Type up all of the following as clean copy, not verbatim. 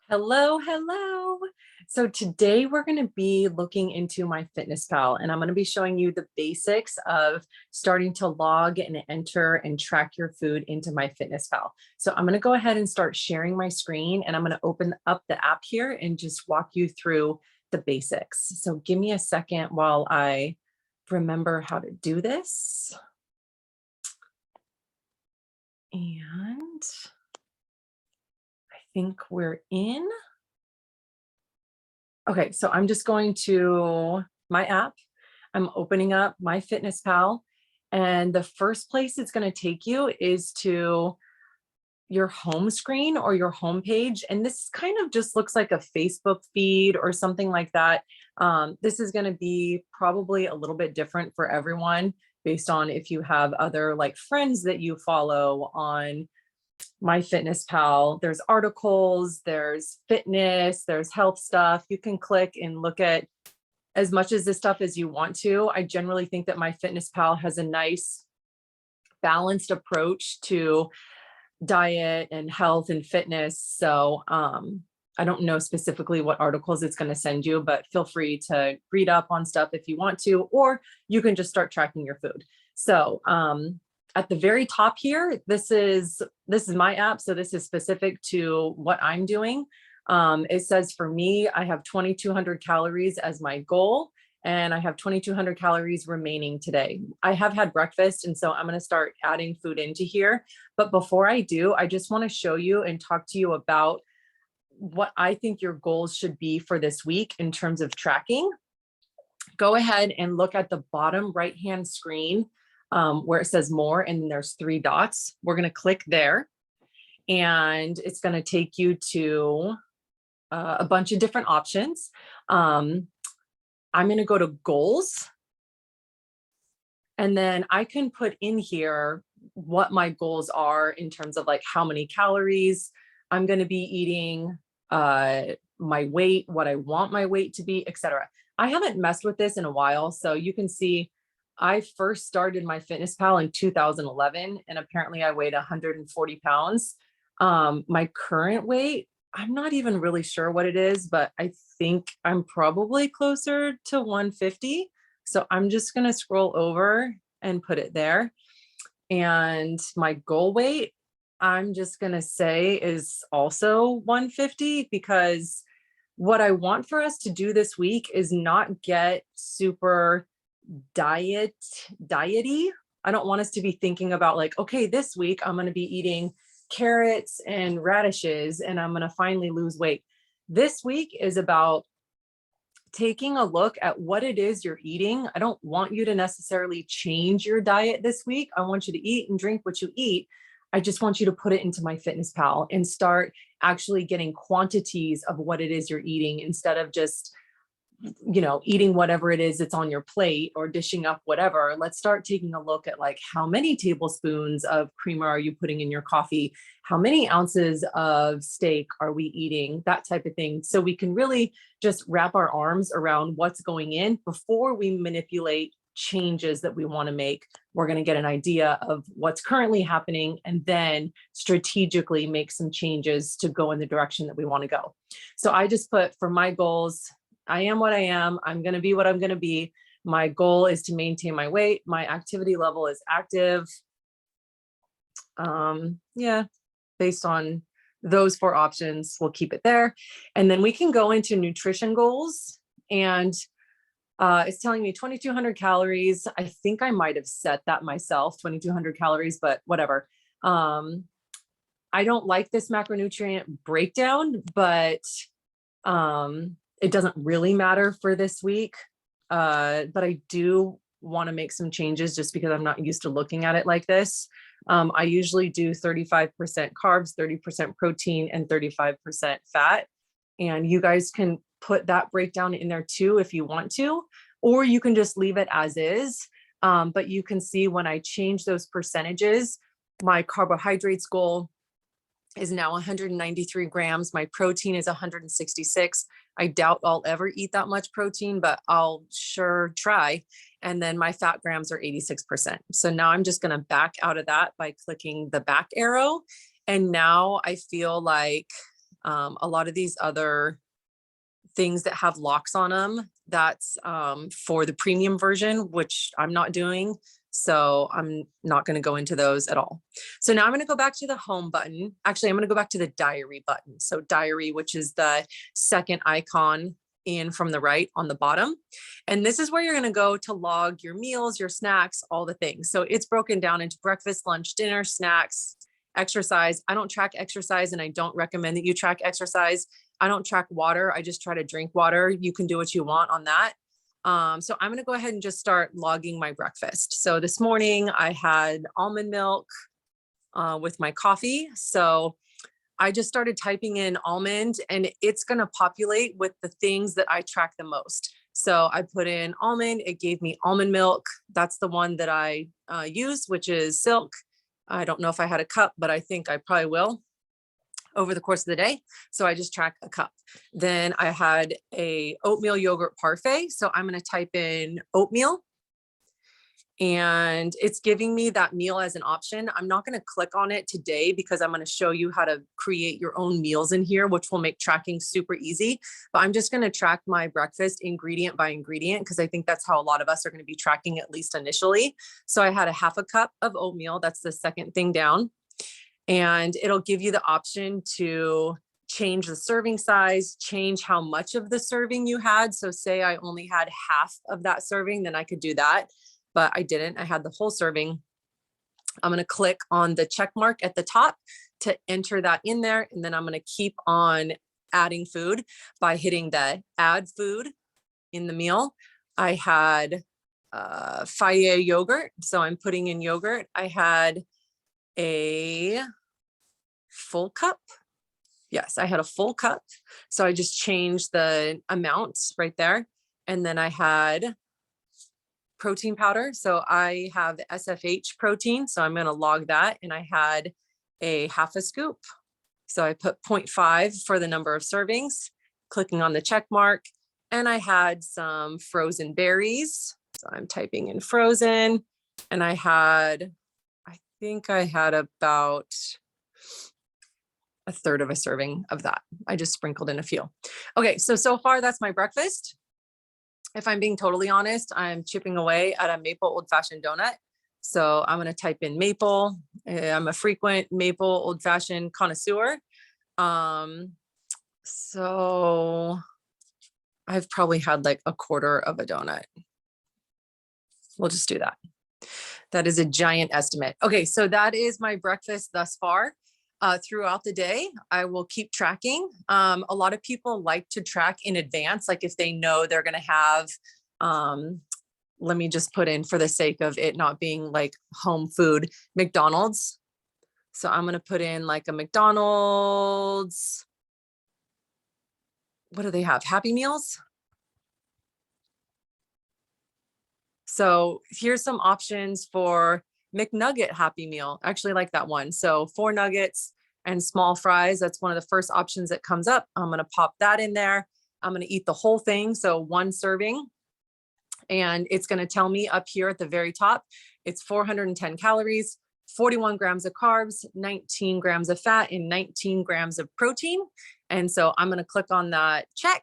Hello, hello. So today we're going to be looking into MyFitnessPal, and I'm going to be showing you the basics of starting to log and enter and track your food into MyFitnessPal. So I'm going to go ahead and start sharing my screen, and I'm going to open up the app here and just walk you through the basics. So give me a second while I remember how to do this. And I think we're in. Okay, so I'm just going to my app. I'm opening up MyFitnessPal, and the first place it's going to take you is to your home screen or your home page. And this kind of just looks like a Facebook feed or something like that. This is going to be probably a little bit different for everyone based on if you have other like friends that you follow on MyFitnessPal. There's articles, there's fitness, there's health stuff. You can click and look at as much as this stuff as you want to. I generally think that MyFitnessPal has a nice balanced approach to diet and health and fitness. So I don't know specifically what articles it's going to send you, but feel free to read up on stuff if you want to, or you can just start tracking your food. So at the very top here, this is my app. So this is specific to what I'm doing. It says for me, I have 2,200 calories as my goal, and I have 2,200 calories remaining today. I have had breakfast, and so I'm going to start adding food into here. But before I do, I just want to show you and talk to you about what I think your goals should be for this week in terms of tracking. Go ahead and look at the bottom right-hand screen where it says more, and there's 3 dots. We're going to click there, and it's going to take you to a bunch of different options. I'm going to go to goals, and then I can put in here what my goals are in terms of like how many calories I'm going to be eating, my weight, what I want my weight to be, etc. I haven't messed with this in a while, so you can see I first started MyFitnessPal in 2011, and apparently I weighed 140 pounds. My current weight, I'm not even really sure what it is, but I think I'm probably closer to 150. So I'm just going to scroll over and put it there. And my goal weight, I'm just going to say is also 150, because what I want for us to do this week is not get super diety. I don't want us to be thinking about like, okay, this week I'm going to be eating carrots and radishes and I'm going to finally lose weight. This week is about taking a look at what it is you're eating. I don't want you to necessarily change your diet this week. I want you to eat and drink what you eat. I just want you to put it into MyFitnessPal and start actually getting quantities of what it is you're eating, instead of just eating whatever it is that's on your plate or dishing up whatever. Let's start taking a look at like, how many tablespoons of creamer are you putting in your coffee? How many ounces of steak are we eating? That type of thing. So we can really just wrap our arms around what's going in before we manipulate changes that we want to make. We're going to get an idea of what's currently happening and then strategically make some changes to go in the direction that we want to go. So I just put, for my goals, I am what I am. I'm going to be what I'm going to be. My goal is to maintain my weight. My activity level is active. Yeah, based on those 4 options, we'll keep it there. And then we can go into nutrition goals, and it's telling me 2,200 calories. I think I might have set that myself, 2,200 calories, but whatever. I don't like this macronutrient breakdown, but it doesn't really matter for this week. But I do want to make some changes just because I'm not used to looking at it like this. I usually do 35% carbs, 30% protein, and 35% fat. And you guys can put that breakdown in there too if you want to, or you can just leave it as is. But you can see when I change those percentages, my carbohydrates goal is now 193 grams. My protein is 166. I doubt I'll ever eat that much protein, but I'll sure try. And then my fat grams are 86%. So now I'm just going to back out of that by clicking the back arrow. And now I feel like a lot of these other things that have locks on them, that's for the premium version, which I'm not doing. So I'm not going to go into those at all. So now I'm going to go back to the home button. Actually, I'm going to go back to the diary button. So diary, which is the second icon in from the right on the bottom. And this is where you're going to go to log your meals, your snacks, all the things. So it's broken down into breakfast, lunch, dinner, snacks, exercise. I don't track exercise and I don't recommend that you track exercise. I don't track water. I just try to drink water. You can do what you want on that. So I'm going to go ahead and just start logging my breakfast. So this morning I had almond milk with my coffee. So I just started typing in almond and it's going to populate with the things that I track the most. So I put in almond, it gave me almond milk. That's the one that I use, which is Silk. I don't know if I had a cup, but I think I probably will over the course of the day. So I just track a cup. Then I had a oatmeal yogurt parfait. So I'm going to type in oatmeal and it's giving me that meal as an option. I'm not going to click on it today because I'm going to show you how to create your own meals in here, which will make tracking super easy. But I'm just going to track my breakfast ingredient by ingredient because I think that's how a lot of us are going to be tracking, at least initially. So I had a half a cup of oatmeal. That's the second thing down. And it'll give you the option to change the serving size, change how much of the serving you had. So say I only had half of that serving, then I could do that, but I didn't. I had the whole serving. I'm going to click on the check mark at the top to enter that in there. And then I'm going to keep on adding food by hitting the add food in the meal. I had Fage yogurt. So I'm putting in yogurt. I had a full cup. Yes, I had a full cup. So I just changed the amounts right there. And then I had protein powder. So I have the SFH protein. So I'm going to log that. And I had a half a scoop. So I put 0.5 for the number of servings, clicking on the check mark. And I had some frozen berries. So I'm typing in frozen. And I think I had about a third of a serving of that. I just sprinkled in a few. Okay, so far that's my breakfast. If I'm being totally honest, I'm chipping away at a maple old fashioned donut. So I'm going to type in maple. I'm a frequent maple old fashioned connoisseur. So I've probably had like a quarter of a donut. We'll just do that. That is a giant estimate. Okay, so that is my breakfast thus far. Throughout the day, I will keep tracking. A lot of people like to track in advance, like if they know they're going to have, let me just put in for the sake of it not being like home food, McDonald's. So I'm going to put in like a McDonald's. What do they have? Happy Meals. So here's some options for McNugget Happy Meal. I actually like that one. So 4 nuggets and small fries. That's one of the first options that comes up. I'm going to pop that in there. I'm going to eat the whole thing. So 1 serving. And it's going to tell me up here at the very top, it's 410 calories, 41 grams of carbs, 19 grams of fat, and 19 grams of protein. And so I'm going to click on that check.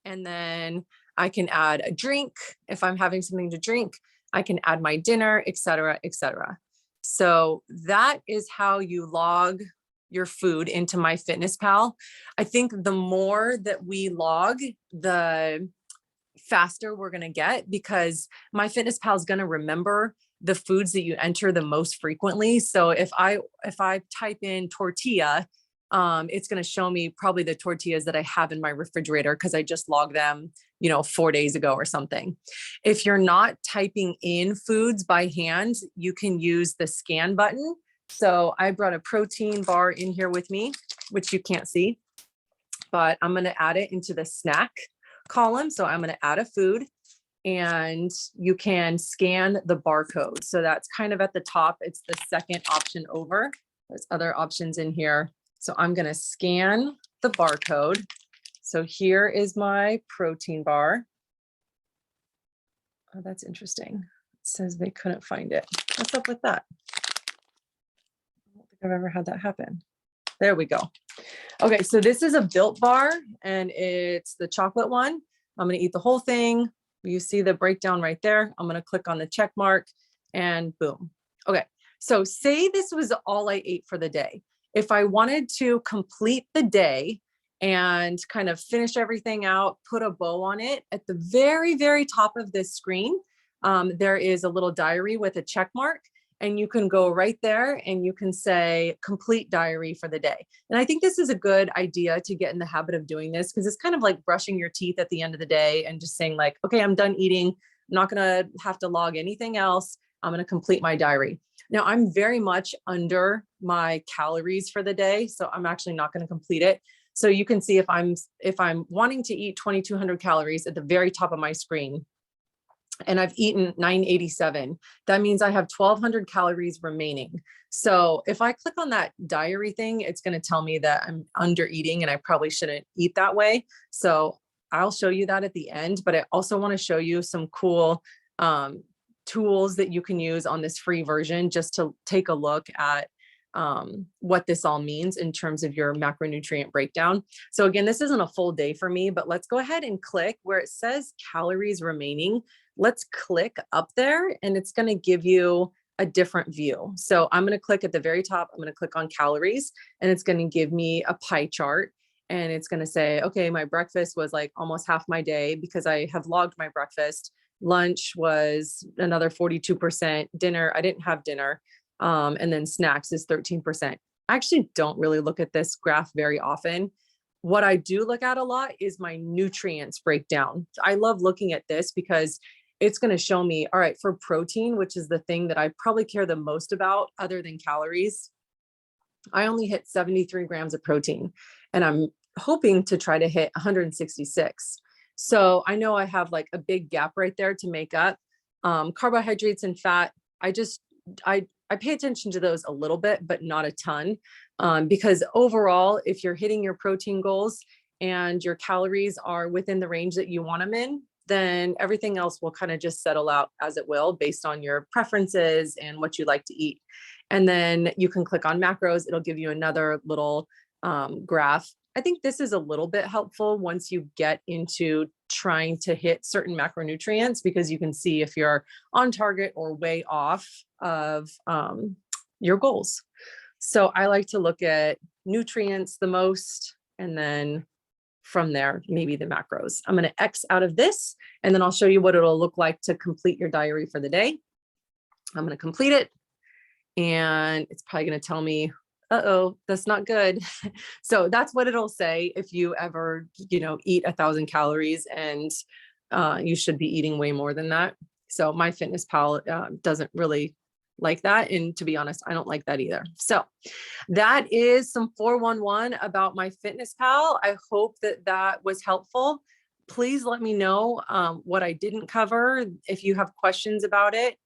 And then I can add a drink. If I'm having something to drink, I can add my dinner, et cetera, et cetera. So that is how you log your food into MyFitnessPal. I think the more that we log, the faster we're going to get, because MyFitnessPal is going to remember the foods that you enter the most frequently. So if I type in tortilla, it's going to show me probably the tortillas that I have in my refrigerator because I just logged them, 4 days ago or something. If you're not typing in foods by hand, you can use the scan button. So I brought a protein bar in here with me, which you can't see, but I'm going to add it into the snack column. So I'm going to add a food and you can scan the barcode. So that's kind of at the top. It's the second option over. There's other options in here. So I'm going to scan the barcode. So here is my protein bar. Oh, that's interesting. It says they couldn't find it. What's up with that? I don't think I've ever had that happen. There we go. Okay, so this is a Built Bar and it's the chocolate one. I'm gonna eat the whole thing. You see the breakdown right there. I'm gonna click on the check mark and boom. Okay, so say this was all I ate for the day. If I wanted to complete the day and kind of finish everything out, put a bow on it, at the very, very top of this screen, there is a little diary with a check mark. And you can go right there and you can say complete diary for the day. And I think this is a good idea to get in the habit of doing this because it's kind of like brushing your teeth at the end of the day and just saying like, okay, I'm done eating. I'm not going to have to log anything else. I'm going to complete my diary. Now I'm very much under my calories for the day. So I'm actually not going to complete it. So you can see if I'm wanting to eat 2,200 calories at the very top of my screen, and I've eaten 987. That means I have 1,200 calories remaining. So if I click on that diary thing, it's going to tell me that I'm under eating and I probably shouldn't eat that way. So I'll show you that at the end, but I also want to show you some cool tools that you can use on this free version just to take a look at what this all means in terms of your macronutrient breakdown. So again, this isn't a full day for me, but let's go ahead and click where it says calories remaining. Let's click up there and it's going to give you a different view. So I'm going to click at the very top. I'm going to click on calories and it's going to give me a pie chart. And it's going to say, okay, my breakfast was like almost half my day because I have logged my breakfast. Lunch was another 42%. Dinner, I didn't have dinner. And then snacks is 13%. I actually don't really look at this graph very often. What I do look at a lot is my nutrients breakdown. I love looking at this because it's going to show me, all right, for protein, which is the thing that I probably care the most about other than calories, I only hit 73 grams of protein and I'm hoping to try to hit 166. So I know I have like a big gap right there to make up. Carbohydrates and fat, I pay attention to those a little bit, but not a ton, because overall, if you're hitting your protein goals and your calories are within the range that you want them in, then everything else will kind of just settle out as it will based on your preferences and what you like to eat. And then you can click on macros. It'll give you another little graph. I think this is a little bit helpful once you get into trying to hit certain macronutrients, because you can see if you're on target or way off of your goals. So I like to look at nutrients the most, and then from there, maybe the macros. I'm going to X out of this, and then I'll show you what it'll look like to complete your diary for the day. I'm going to complete it, and it's probably going to tell me, uh-oh, that's not good. So that's what it'll say if you ever, eat 1,000 calories, and you should be eating way more than that. So MyFitnessPal doesn't really like that. And to be honest, I don't like that either. So that is some 411 about MyFitnessPal. I hope that that was helpful. Please let me know what I didn't cover. If you have questions about it,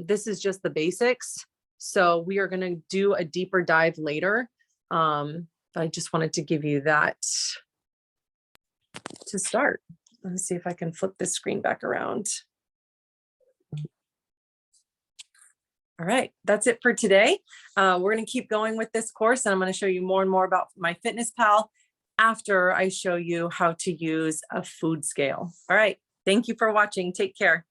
this is just the basics. So we are going to do a deeper dive later. But I just wanted to give you that to start. Let's see if I can flip this screen back around. All right, that's it for today. We're going to keep going with this course, and I'm going to show you more and more about MyFitnessPal after I show you how to use a food scale. All right, thank you for watching. Take care.